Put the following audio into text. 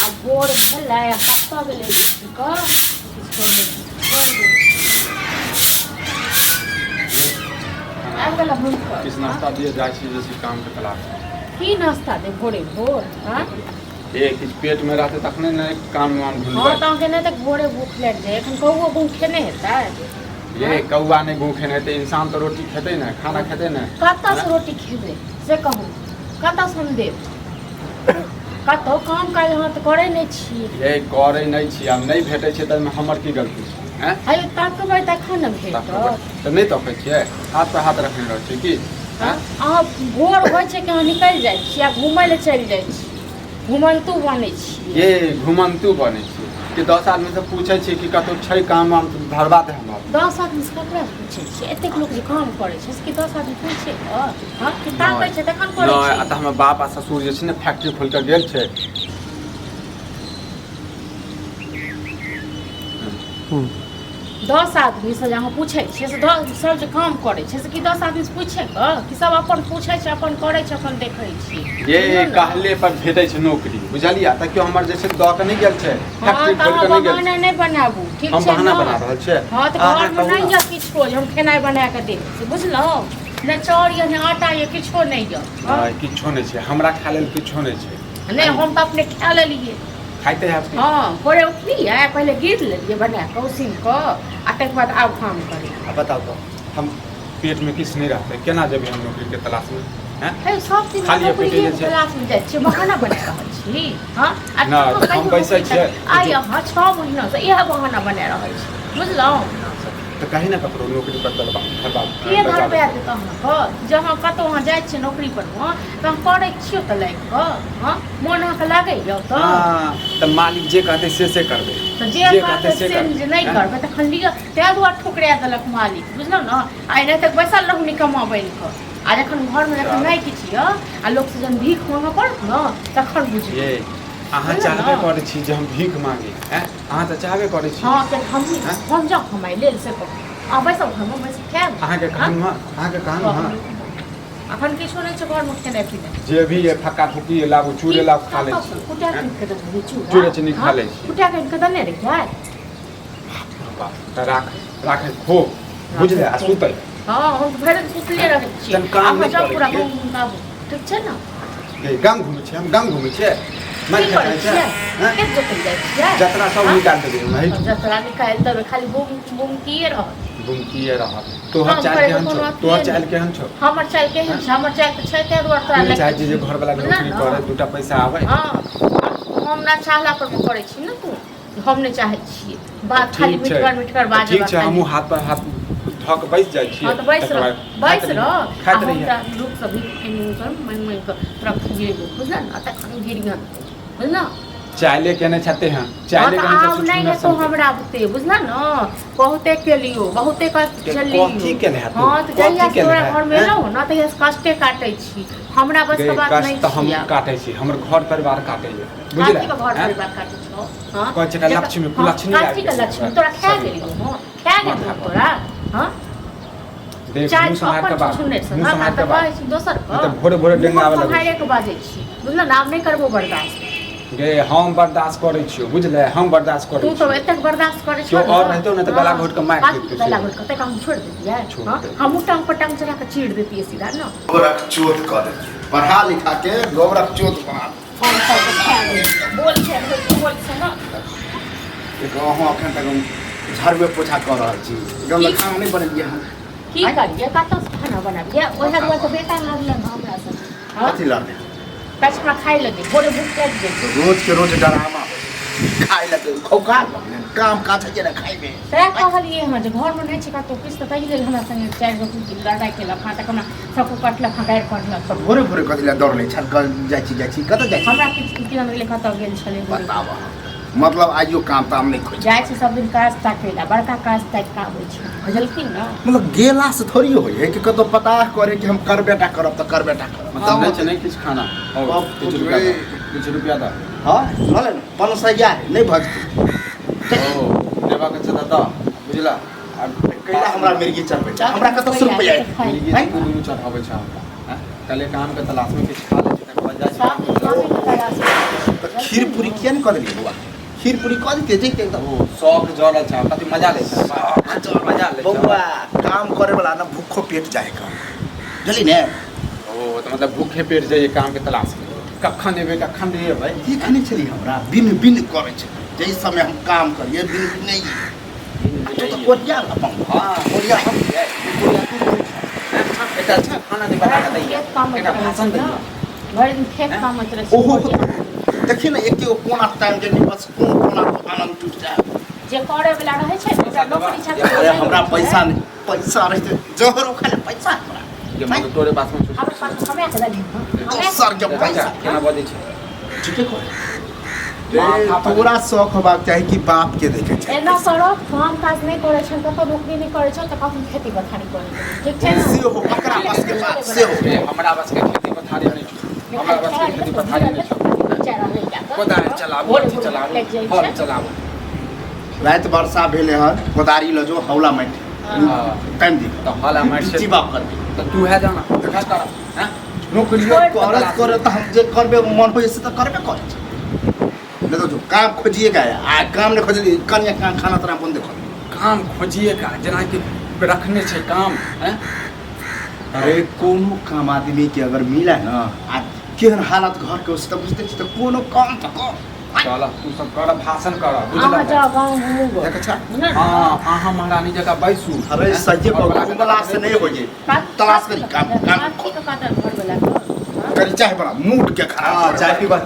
अब भोर भेलै कतऽ गेलै कऽ आबि गेल हुनकर किछु नाश्ता दिए जाइ छी जैसे काम के तलाश की नाश्ता दे भोरे भोर हाँ किछु पेट में रहतै तखने ने काम वाम ढूंढबै हाँ तऽ नहि तऽ भोरे भूख लागि जाए एखन कौओ भूखे नहि हेतै ये कौआ नहीं भूखे नहीं तो इंसान तो रोटी खेते ना खाना खेते ना कतऽ से रोटी खेबै से कहू कतऽ से हम देब कतौ काम काज अहाँ तऽ करै नहि छी ये करे नहीं छी आब नहीं भेटै छै तऽ हमर की गलती छै हैं आयौ तकबै तखन ने भेटत तऽ नहीं तकै छियै हाथ पर हाथ रखने रहै छै की हैं अहाँ भोर होइ छै कि अहाँ निकलि जाइ छी आ घुमै लए चलि जाइ छी घुमन्तू बनै छी ये घुमन्तू बनै छी कि 10 आदमी से पूछे छी कि कतौ छै काम वाम भरवा दे हमर 10 आदमी से ककरा पूछै छी एतेक लोक जे काम करै छै कि 10 आदमी पूछे हाँ किताब कहै छै तखन करै छै नहि तऽ हमर बाप आ ससुर जे छै ने फैक्ट्री खोल के गेल छै 10 आदमी से अहाँ पूछे छियै से 10 सब जे काम करे छै से कि 10 आदमी से पूछे कि सब अपन पूछे छै अपन करे छै अपन देखै छी ये कहले पर भेटै छै नौकरी बुझलियै त क्यों हमर जे छै द के नहीं गेल छै फैक्ट्री खोल के नहीं गेल बहाना नहीं बनाबू ठीक छै हम बहाना बना रहल छै हां त घर में नहीं या किछो हम खेनाइ बना के देब से बुझलौ ने चाउर या ने आटा या किछो नहीं या हां किछो नहीं छै हमरा खा लेल किछो नहीं छै नहीं हम त अपने खा लेलिए खाइते हैं हाँ भोरे उठलिए पहले गिर लेलिए बना के उसीन के आ तक बाद आब काम करी अब बताओ तो हम पेट में किछ नहीं रहते केना जेबे हम नौकरी के तलाश में हैं है सब दिन खाली नौकरी पेटे के जे छै तलाश में जाय छी बहाना बना रहल छी हां ना, हम बैसल छियै। आइ अहाँ 6 महीना से इहे बहाना बना रहल छी बुझलौ तो कहीं ना ककरो नौकरी पर तलबा के घर पे आते तहन जहाँ कतौ अहाँ जाइ छियै नौकरी पर तऽ हम करै छियै तऽ लागि कऽ हाँ मोन अहाँके लागैया तऽ हां त मालिक जे कहते से करबे तऽ जे कहते से जे नहीं करबै तखन लिअ तै दुआरे ठोकरा देलक मालिक बुझलौ ने आइ नहि तक बैसल रहू निकम्मा बनि कऽ आ जखन घरमे जखन नहि किछु यऽ आ लोक से जखन भीख मांगऽ पड़त ने तखन बुझियौ ये अहाँ चाहबे करै छी जे हम भीख मांगी हैं अहाँ तऽ चाहबे करै छी हाँ तऽ हम जाउ कमाइ लेल से कहू आ बैसब घरमे बैसब खायब अहाँ के कहन हां अखन किछो नहि छै घरमे खेनाइ पिनाइ जे भी ये फक्का फुकी लाबू चूड़े लाबू खा ले छी कुटा के देबै चूड़े चीनी खा ले छी कुटा के देने रे क्या त राख खो बुझले आ सुतै हाँ हम भरि सुतले रहै छी तन काम नहीं पूरा करै गाँव ठीक छै ने ये गाम घुमै छी हम गाम घुमै छी मन की खाइ करै छै छियै के जतन जाइ छियै जतरा सब निकाल देबे नहीं जतरा निकाल देबै खाली बुम किए रहत बुमकिए रहत तोहर चाल केहन छौ तोहर चाल केहन छौ हमर चाल केहन छै हमर चाल तऽ छै ते दुआरे तोरा तू चाहे छी जे घर वाला नौकरी करे दूटा पैसा आवे हाँ हम ना चाहला पर करै छी ने तू हम नहीं चाहै छियै बात खाली मिटकर बाजे ठीक छै हमहु हाथ पर हाथ धक बैस जाइ छी हाँ तो बैस रह खाइत रही हमरा लोक सब भी मन के रख दिए बुझल ना तखन गिरियन बुझल चाले केने छते हैं चाले केने आब नहीं है तो हमरा बुते बुझल ना बहुते के लियो बहुते का चली कथी के ले हां तो जहिया तोरा घर में रहो ना तहिया कष्टे काटै छी हमरा बस के बात नहीं कष्ट हम काटै छी हमर घर परिवार काटै है बुझले घर परिवार काटै छौ हां कहै छै लक्ष्मी कुलक्ष्मी काटी के लक्ष्मी तोरा खा गेलियो हां खा गेलियो तोरा हां देख चाय मुंह समार के बात सुनै छ मुंह ना समार के तऽ बात कहै छी दोसर के तऽ भोरे भोरे डेंगा वाला संभाले के बाजै छी बुझल ना आब नहीं करबो बर्दाश्त गे हम बर्दाश्त करै छियो बुझले हम बर्दाश्त करै तू छियो तो एतक बर्दाश्त करै क्यों और रहतो ना तो गला घोट के मार देती गला घोट के तक हम छोड़ देती है हां हम टांग पर टांग चला के चीड़ देती है सीधा ना गोरख चोत कर देती पढ़ा लिखा के गोरख चोत बना बोल से ना हम अखन तक हम झाड़ू पोछा कर रहल छी एकदम खाना नहीं बनेलिए हम की करिए कतौ खाना बनाबिए ओहे दुआरे तो बेटा लागल ना हमरा से कथी लड़ने कचरा खाइ लगे भोरे भूख लग जाए रोज के रोज डरामा खाए लगे खौका काम काज है ना खाए में तै कहलिए हम जे घर में नहीं छै कतौ किछ त कहि लेल हमरा संगे चार गो कुछ लड़ाई केला फाटा कोना सब को कटला फगाएर पड़ला सब भोरे भोरे कथी ला दौड़ ले छल जाइ छी कत जाइ छी हमरा किछ किरण ले कतौ गेल छले बतावा मतलब आइयो काम ताम नहीं खोज जाइ छै सब दिन काज ताकेला बड़का काज ताक का होय छै बुझलखिन ना मतलब गेला से थोड़ी होय है कि कतो पता करे कि हम कर बेटा करब त कर बेटा करब मतलब नहीं नहीं कुछ खाना और कुछ रुपया दा हां ल ले 500 है नहीं भजतू ओ देवा के चला दा बुझला कैला हमरा मिर्गी चढ़बे हमरा कतो रुपया मिर्गी दुनू चढ़ाबै छै हमरा कले काम के तलाश में किछ खा ले तक बजा सब दिन खीर पूरी किया नहीं कर दिली बुआ खीर पूरी कर देते जैते एकदम ओ शौक जरल छ कति मजा ले छ मजा ले बउआ काम करे वाला ना भूखो पेट जाए काम जल्दी ने ओ तो मतलब भूखे पेट जाइए काम के तलाश में कखन देबे कखन दिए भाई ये खाने चली हमरा बिन बिन करे छै जै समय हम काम करिए बिन बिन नहीं तो कोरिया अपन हां कोरिया हम बेटा अच्छा खाना दे बना के दैए बेटा भाषण दैए भरि दिन खेत काम मत रहे ओहो देखिए ना एक कोना टाइम जे बस कोना आनंद टूट जाए जे करे वाला रहे छै ओकरा नौकरी छात्र अरे हमरा पैसा रहते जहर खाले पैसा हमरा ये मतलब तोरे पास में हमरा पास समय के दे सर के पैसा केना बजै छै ठीके को तोरा शौक होबाक चाही कि बाप के देखे छै एना करो काम काज नहीं करे छै त नौकरी नहीं करे छै त कखन खेती पथारी करे ठीक छै से हो ओकरा बस के बात से हो हमरा बस के खेती पथारी नहीं छै हमरा बस के खेती पथारी नहीं छै चारा ले जाकर कोदार चलाबो चलाबो हल चलाबो रात वर्षा भेले हन कोदारी ल जो हौला माटी टाइम दी तो हला मार से जीवा कर तो तू है जाना क्या कर हैं नौकरी करत करे त हम जे करबे मन होय से त करबे करे छै नहीं तो जो काम खोजिए का आ काम ने खोजली कन्या काम खाना तरह अपन देखो काम खोजिए का जना कि रखने छै काम हैं अरे कोनो काम आदमी के अगर मिला ना आ केहन हालत घर के उससे बुझते छी तो कोनो काम त को चल तू सब कर भाषण कर आहा बुझल जा गांव घूमो देख अच्छा हां आहा महारानी जगह बैसू अरे सजे बगला से नहीं होजे तलाश करी काम काम का काटर घर वाला करी चाहे बड़ा मूड के खराब चाय पीबा